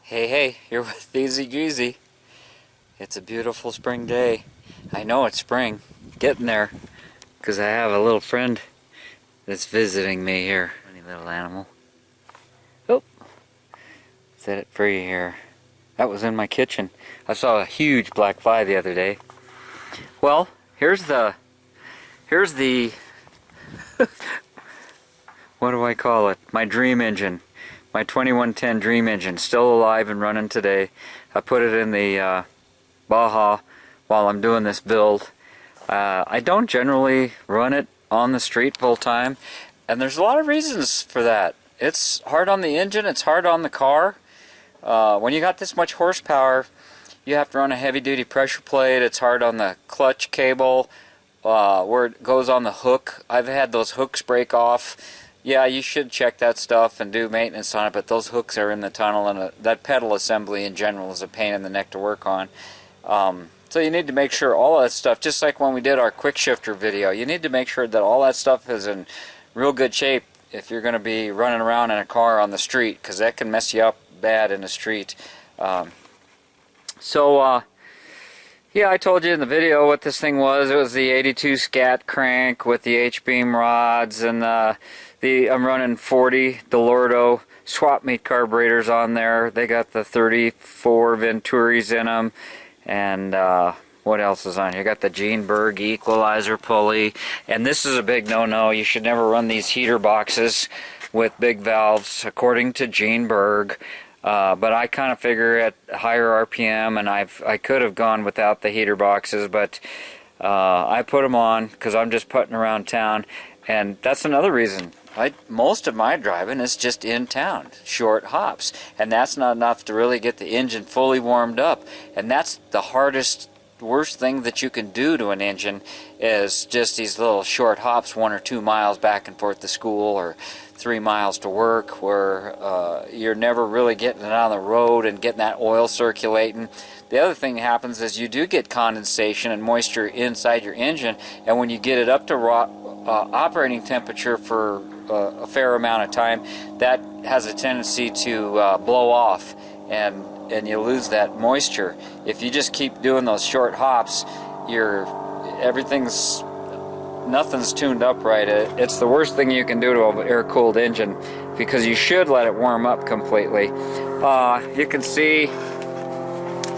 Hey, you're with TheEZGZ. It's a beautiful spring day. I know it's spring, getting there, because I have a little friend that's visiting me here. Funny little animal. Oh, set it free here. That was in my kitchen. I saw a huge black fly the other day. Well, here's the what do I call it? My dream engine. My 2110 Dream Engine, still alive and running today. I put it in the Baja while I'm doing this build. I don't generally run it on the street full time, and there's a lot of reasons for that. It's hard on the engine, it's hard on the car. When you got this much horsepower, you have to run a heavy-duty pressure plate. It's hard on the clutch cable where it goes on the hook. I've had those hooks break off. Yeah, you should check that stuff and do maintenance on it, but those hooks are in the tunnel, and that pedal assembly in general is a pain in the neck to work on. So you need to make sure all that stuff, just like when we did our quick shifter video, you need to make sure that all that stuff is in real good shape if you're going to be running around in a car on the street, because that can mess you up bad in the street. Yeah, I told you in the video what this thing was. It was the 82 Scat crank with the H-beam rods, and I'm running 40 Delorto swap meet carburetors on there. They got the 34 Venturis in them, and what else is on here? You got the Berg equalizer pulley, and this is a big no-no. You should never run these heater boxes with big valves, according to Berg. But I kind of figure at higher RPM, and I could have gone without the heater boxes, but I put them on because I'm just putting around town, and that's another reason. Most of my driving is just in town, short hops, and that's not enough to really get the engine fully warmed up, and that's the worst thing that you can do to an engine is just these little short hops, 1 or 2 miles back and forth to school or 3 miles to work, where you're never really getting it on the road and getting that oil circulating. The other thing that happens is you do get condensation and moisture inside your engine, and when you get it up to operating temperature for a fair amount of time, that has a tendency to blow off, and you lose that moisture. If you just keep doing those short hops, nothing's tuned up right. It's the worst thing you can do to an air-cooled engine, because you should let it warm up completely. You can see,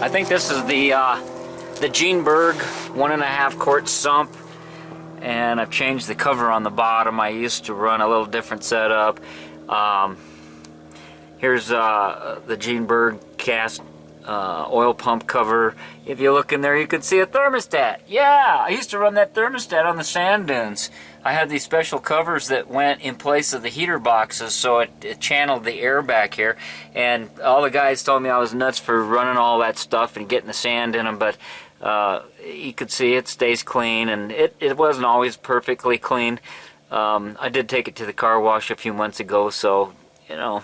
I think this is the Berg 1.5 quart sump, and I've changed the cover on the bottom. I used to run a little different setup. Here's the Berg cast oil pump cover. If you look in there, you can see a thermostat. Yeah, I used to run that thermostat on the sand dunes. I had these special covers that went in place of the heater boxes, so it channeled the air back here. And all the guys told me I was nuts for running all that stuff and getting the sand in them, but you could see it stays clean, and it wasn't always perfectly clean. I did take it to the car wash a few months ago, so you know,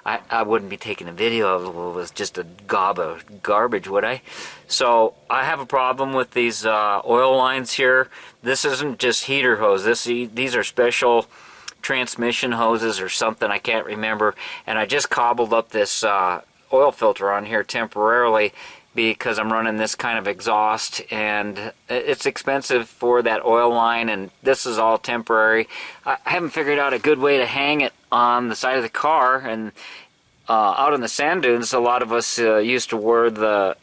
I wouldn't be taking a video of it if it was just a gob of garbage, would I? So I have a problem with these oil lines here. This isn't just heater hose. These are special transmission hoses or something, I can't remember. And I just cobbled up this oil filter on here temporarily because I'm running this kind of exhaust, and it's expensive for that oil line, and this is all temporary. I haven't figured out a good way to hang it on the side of the car, and out in the sand dunes, a lot of us used to wear the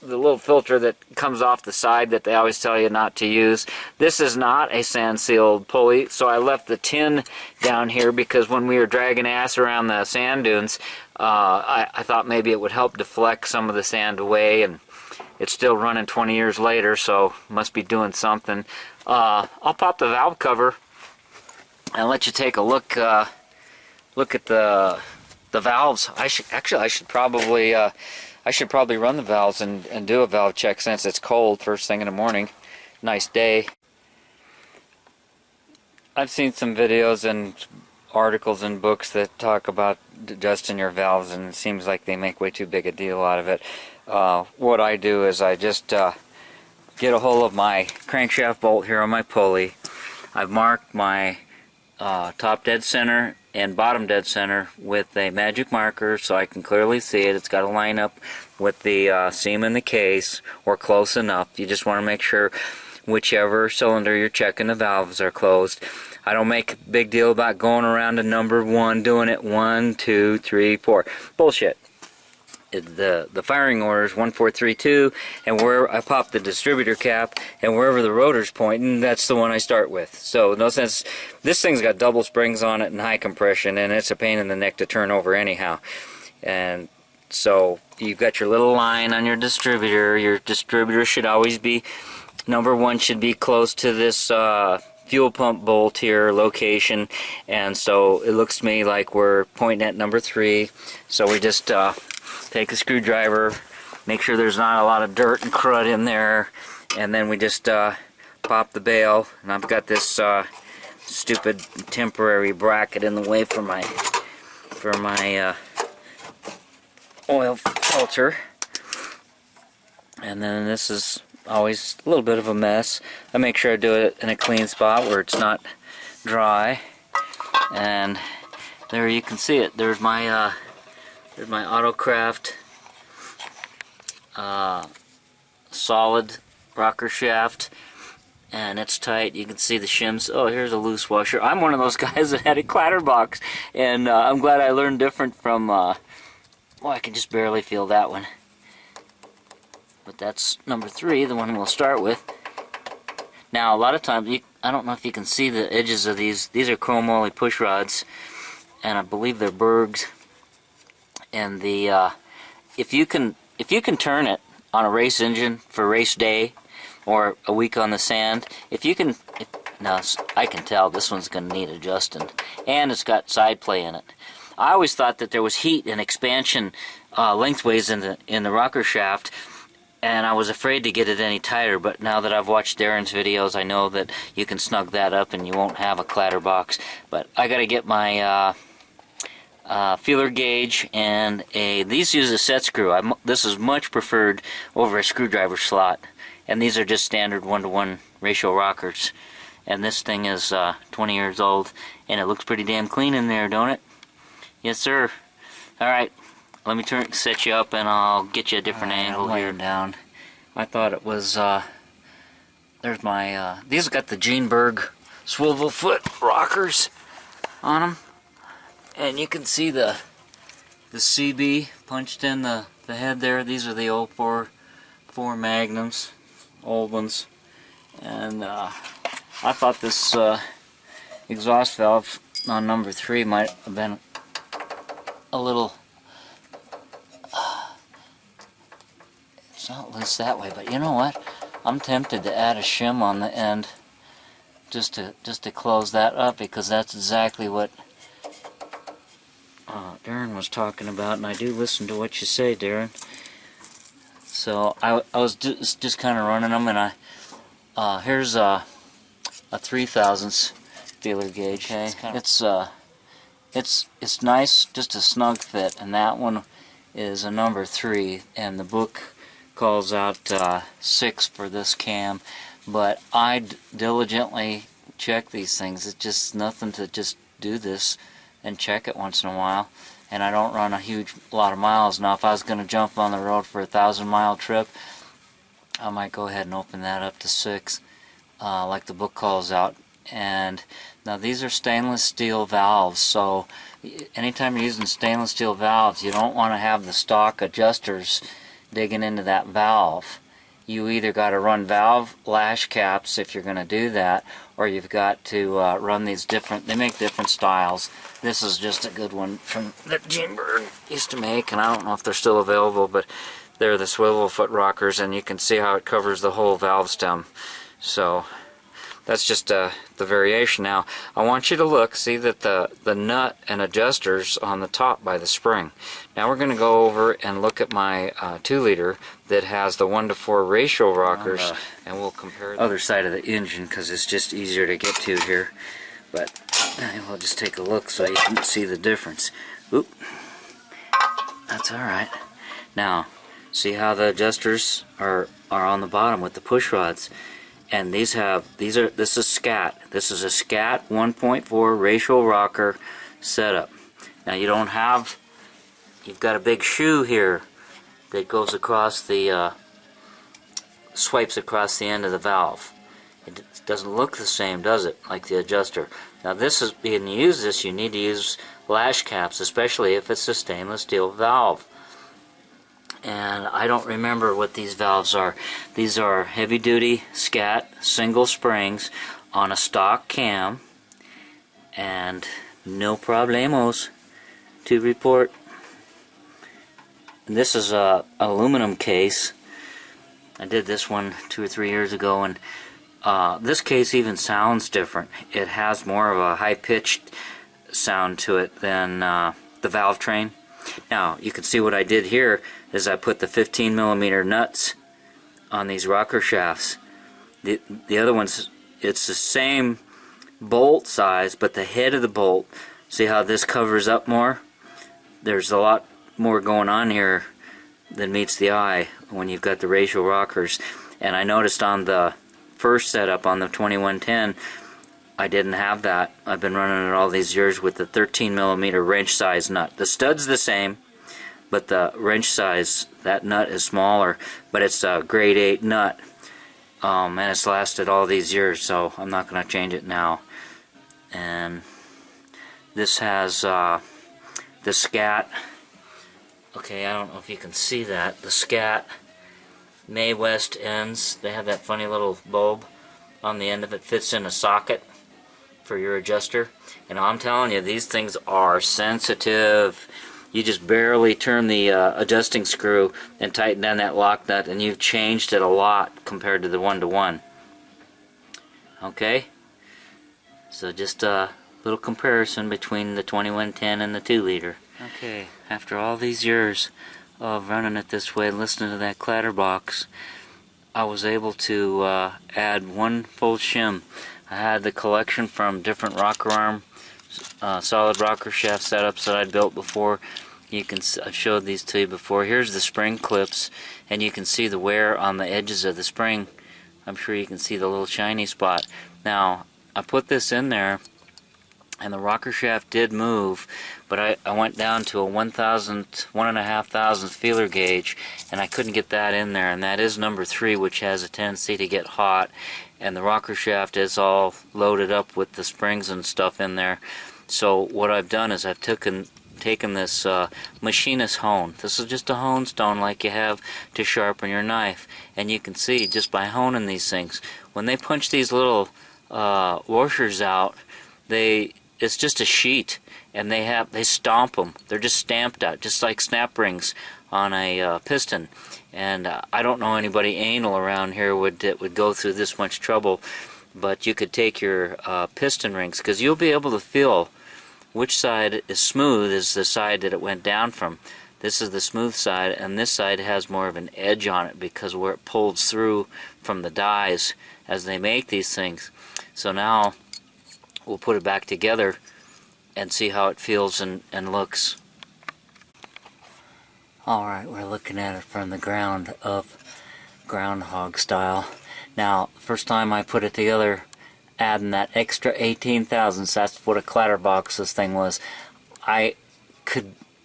little filter that comes off the side that they always tell you not to use. This is not a sand sealed pulley, so I left the tin down here because when we were dragging ass around the sand dunes, I thought maybe it would help deflect some of the sand away, and it's still running 20 years later, so must be doing something. I'll pop the valve cover and let you take a look at the valves. I should probably run the valves and do a valve check since it's cold first thing in the morning. Nice day. I've seen some videos and articles and books that talk about adjusting your valves, and it seems like they make way too big a deal out of it. What I do is I just get a hold of my crankshaft bolt here on my pulley. I've marked my top dead center and bottom dead center with a magic marker so I can clearly see it. It's got to line up with the seam in the case or close enough. You just want to make sure whichever cylinder you're checking the valves are closed. I don't make a big deal about going around to number 1, doing it 1, 2, 3, 4. Bullshit. The firing order is 1, 4, 3, 2, and where I pop the distributor cap, and wherever the rotor's pointing, that's the one I start with. So no sense. This thing's got double springs on it and high compression, and it's a pain in the neck to turn over anyhow. And so you've got your little line on your distributor. Your distributor should always be, number 1 should be close to this fuel pump bolt here location, and so it looks to me like we're pointing at number 3. So we just take a screwdriver, make sure there's not a lot of dirt and crud in there, and then we just pop the bail. And I've got this stupid temporary bracket in the way for my oil filter, and then this is always a little bit of a mess. I make sure I do it in a clean spot where it's not dry, and there you can see it. There's my Autocraft solid rocker shaft, and it's tight. You can see the shims. Oh, here's a loose washer. I'm one of those guys that had a clatterbox, and I'm glad I learned different from well, I can just barely feel that one. But that's number 3, the one we'll start with. Now, a lot of times, I don't know if you can see the edges of these. These are chromoly push rods, and I believe they're Bergs. And the if you can turn it on a race engine for race day or a week on the sand, now I can tell this one's going to need adjusting, and it's got side play in it. I always thought that there was heat and expansion lengthways in the rocker shaft, and I was afraid to get it any tighter, but now that I've watched Darren's videos, I know that you can snug that up and you won't have a clatterbox. But I got to get my feeler gauge, and these use a set screw. This is much preferred over a screwdriver slot, and these are just standard 1-to-1 ratio rockers. And this thing is 20 years old, and it looks pretty damn clean in there, don't it? Yes, sir. All right. Let me set you up, and I'll get you a different angle here. Down. I thought it was, there's my, these got the Berg swivel foot rockers on them. And you can see the CB punched in the head there. These are the old 4 Magnums, old ones. And I thought this exhaust valve on number 3 might have been a little... It's not loose that way, but you know what? I'm tempted to add a shim on the end just to close that up, because that's exactly what Darren was talking about, and I do listen to what you say, Darren. So I was just kind of running them, and here's a 3/1000 feeler gauge. Okay. It's nice, just a snug fit, and that one is a number 3, and the book calls out 6 for this cam, but I diligently check these things. It's just nothing to just do this and check it once in a while, and I don't run a huge lot of miles. Now, if I was going to jump on the road for a 1,000-mile trip, I might go ahead and open that up to 6, like the book calls out. And now these are stainless steel valves, so anytime you're using stainless steel valves, you don't want to have the stock adjusters digging into that valve. You either got to run valve lash caps if you're going to do that, or you've got to run these different, they make different styles. This is just a good one from that Berg used to make, and I don't know if they're still available, but they're the swivel foot rockers, and you can see how it covers the whole valve stem. So that's just the variation. Now I want you to look, see that the nut and adjusters on the top by the spring. Now we're going to go over and look at my 2-liter that has the 1-to-4 ratio rockers, and we'll compare the other side of the engine because it's just easier to get to here. But we'll just take a look so you can see the difference. Oop, that's all right. Now see how the adjusters are on the bottom with the push rods. And this is Scat. This is a Scat 1.4 ratio rocker setup. Now you've got a big shoe here that goes across the, swipes across the end of the valve. It doesn't look the same, does it, like the adjuster? Now when you use this, you need to use lash caps, especially if it's a stainless steel valve. And I don't remember what these valves are. These are heavy-duty Scat single springs on a stock cam, and no problemos to report. And this is a aluminum case. I did this one 2 or 3 years ago, and this case even sounds different. It has more of a high-pitched sound to it than the valve train. Now, you can see what I did here is I put the 15mm nuts on these rocker shafts. The other ones, it's the same bolt size, but the head of the bolt, see how this covers up more? There's a lot more going on here than meets the eye when you've got the ratio rockers. And I noticed on the first setup on the 2110, I didn't have that. I've been running it all these years with the 13mm wrench size nut. The stud's the same, but the wrench size, that nut is smaller, but it's a grade 8 nut, and it's lasted all these years, so I'm not going to change it now. And this has the Scat. Okay, I don't know if you can see that. The Scat May West ends. They have that funny little bulb on the end of it. Fits in a socket for your adjuster. And I'm telling you, these things are sensitive. You just barely turn the adjusting screw and tighten down that lock nut, and you've changed it a lot compared to the 1-to-1. Okay? So just a little comparison between the 2110 and the 2-liter. Okay, after all these years of running it this way and listening to that clatterbox, I was able to add one full shim. I had the collection from different rocker arm, solid rocker shaft setups that I'd built before. I've showed these to you before. Here's the spring clips, and you can see the wear on the edges of the spring. I'm sure you can see the little shiny spot. Now, I put this in there, and the rocker shaft did move, but I went down to a 1,500 feeler gauge, and I couldn't get that in there, and that is number 3, which has a tendency to get hot, and the rocker shaft is all loaded up with the springs and stuff in there. So what I've done is I've taken this machinist hone. This is just a hone stone like you have to sharpen your knife, and you can see just by honing these things, when they punch these little washers out, it's just a sheet, and they stomp them. They're just stamped out, just like snap rings on a piston. And I don't know anybody anal around here that would go through this much trouble, but you could take your piston rings, because you'll be able to feel which side is smooth is the side that it went down from. This is the smooth side, and this side has more of an edge on it because where it pulls through from the dies as they make these things. So now we'll put it back together and see how it feels and looks. Alright, we're looking at it from the ground up, groundhog style. Now, first time I put it together, adding that extra 18 thousandths, that's what a clatterbox this thing was. It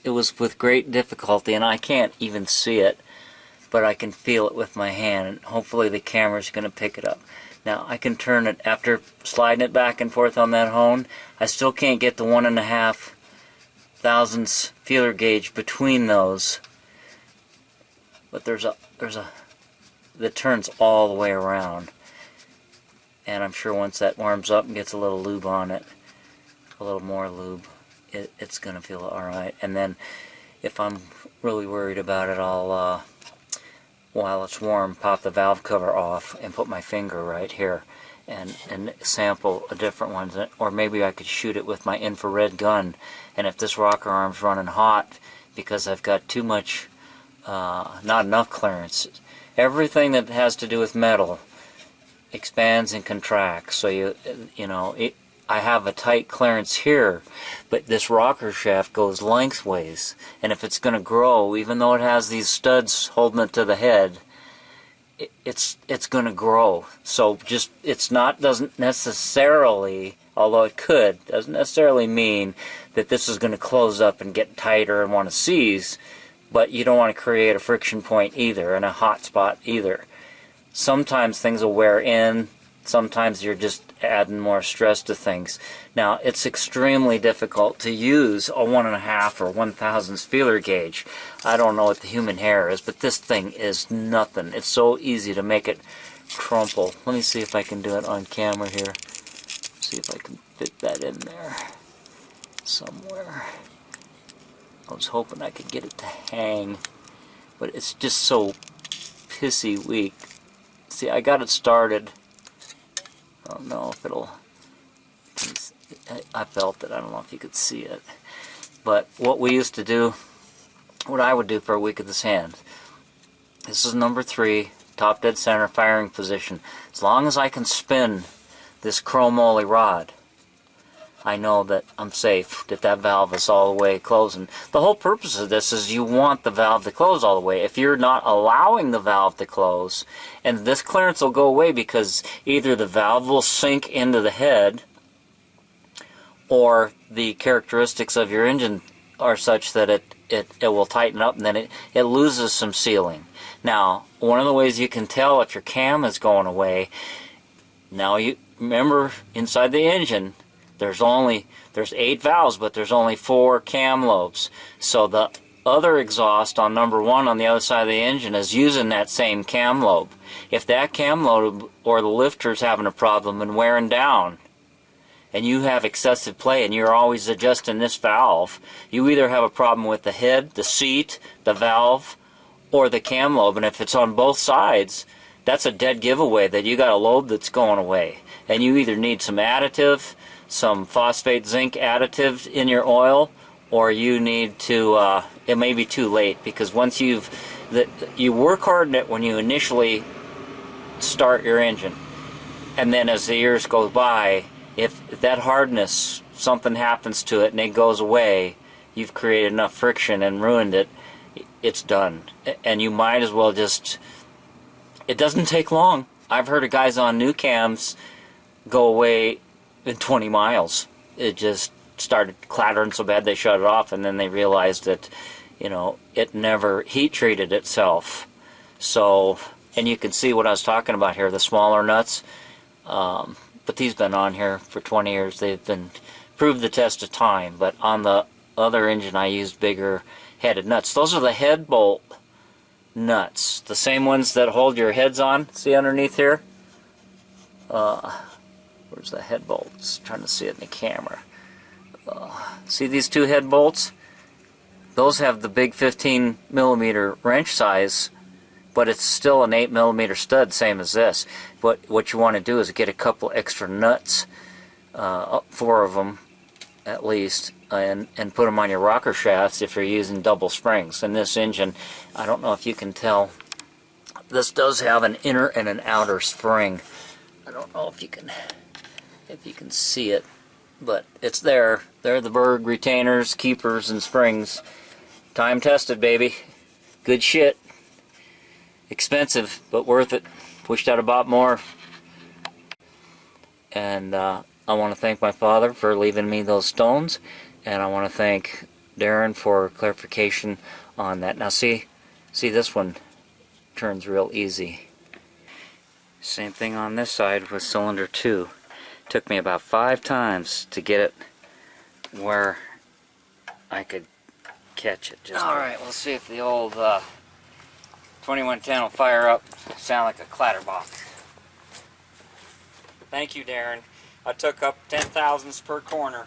was with great difficulty, and I can't even see it, but I can feel it with my hand, and hopefully the camera's going to pick it up. Now, I can turn it, after sliding it back and forth on that hone, I still can't get the 1.5 thousandths feeler gauge between those. But there's a that turns all the way around. And I'm sure once that warms up and gets a little lube on it, a little more lube, it's going to feel alright. And then, if I'm really worried about it, I'll, while it's warm, pop the valve cover off and put my finger right here and sample a different one. Or maybe I could shoot it with my infrared gun, and if this rocker arm's running hot because I've got too much, not enough clearance. Everything that has to do with metal expands and contracts, so I have a tight clearance here, but this rocker shaft goes lengthways, and if it's going to grow, even though it has these studs holding it to the head, it's going to grow. So just doesn't necessarily, although it could, doesn't necessarily mean that this is going to close up and get tighter and want to seize. But you don't want to create a friction point either, and a hot spot either. Sometimes things will wear in. Sometimes you're just adding more stress to things. Now, it's extremely difficult to use a 1.5 or 1/1000th feeler gauge. I don't know what the human hair is, but this thing is nothing. It's so easy to make it crumple. Let me see if I can do it on camera here. See if I can fit that in there somewhere. I was hoping I could get it to hang, but it's just so pissy weak. See, I got it started. I don't know if it'll... I felt it. I don't know if you could see it. But what we used to do, what I would do for a week of this hand, this is number 3, top dead center, firing position. As long as I can spin this chromoly rod, I know that I'm safe, that valve is all the way closing. The whole purpose of this is you want the valve to close all the way. If you're not allowing the valve to close, and this clearance will go away because either the valve will sink into the head, or the characteristics of your engine are such that it will tighten up, and then it loses some sealing. Now, one of the ways you can tell if your cam is going away, now you remember inside the engine, there's 8 valves, but there's only 4 cam lobes. So the other exhaust on number 1 on the other side of the engine is using that same cam lobe. If that cam lobe or the lifter's having a problem and wearing down, and you have excessive play and you're always adjusting this valve, you either have a problem with the head, the seat, the valve, or the cam lobe. And if it's on both sides, that's a dead giveaway that you got a lobe that's going away. And you either need some additive, some phosphate zinc additive in your oil, or you need to, it may be too late, because once you work hard in it when you initially start your engine, and then as the years go by, if that hardness, something happens to it and it goes away, you've created enough friction and ruined it, it's done. And you might as well just, it doesn't take long. I've heard of guys on new cams go away in 20 miles. It just started clattering so bad they shut it off, and then they realized that, you know, it never heat treated itself. So, and you can see what I was talking about here, the smaller nuts. But these been on here for 20 years. They've been proved the test of time. But on the other engine, I used bigger headed nuts. Those are the head bolt nuts, the same ones that hold your heads on. See underneath here? Where's the head bolts? Trying to see it in the camera. See these 2 head bolts? Those have the big 15mm wrench size, but it's still an 8mm stud, same as this. But what you want to do is get a couple extra nuts, 4 of them at least, and put them on your rocker shafts if you're using double springs. And this engine, I don't know if you can tell, this does have an inner and an outer spring. I don't know if you can see it, but it's there. They're the Berg retainers, keepers, and springs. Time tested, baby. Good shit. Expensive, but worth it. Wished I'd have bought more. And I want to thank my father for leaving me those stones, and I want to thank Darren for clarification on that. Now see this one turns real easy. Same thing on this side with cylinder 2. Took me about 5 times to get it where I could catch it. Alright, we'll see if the old 2110 will fire up, sound like a clatterbox. Thank you, Darren. I took up 10,000ths per corner.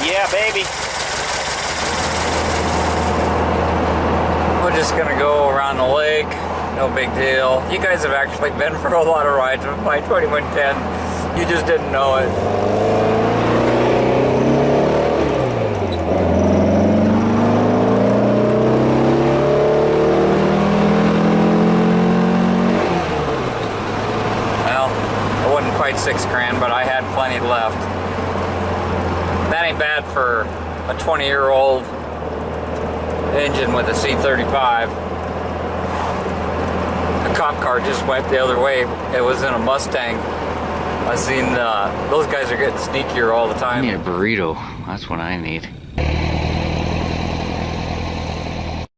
Yeah, baby. we're just gonna go around the lake. No big deal. You guys have actually been for a lot of rides with my 2110. You just didn't know it. Well, it wasn't quite $6,000, but I had plenty left. That ain't bad for a 20-year-old engine with a C35. The cop car just went the other way. It was in a Mustang. I've seen those guys are getting sneakier all the time. I need a burrito. That's what I need.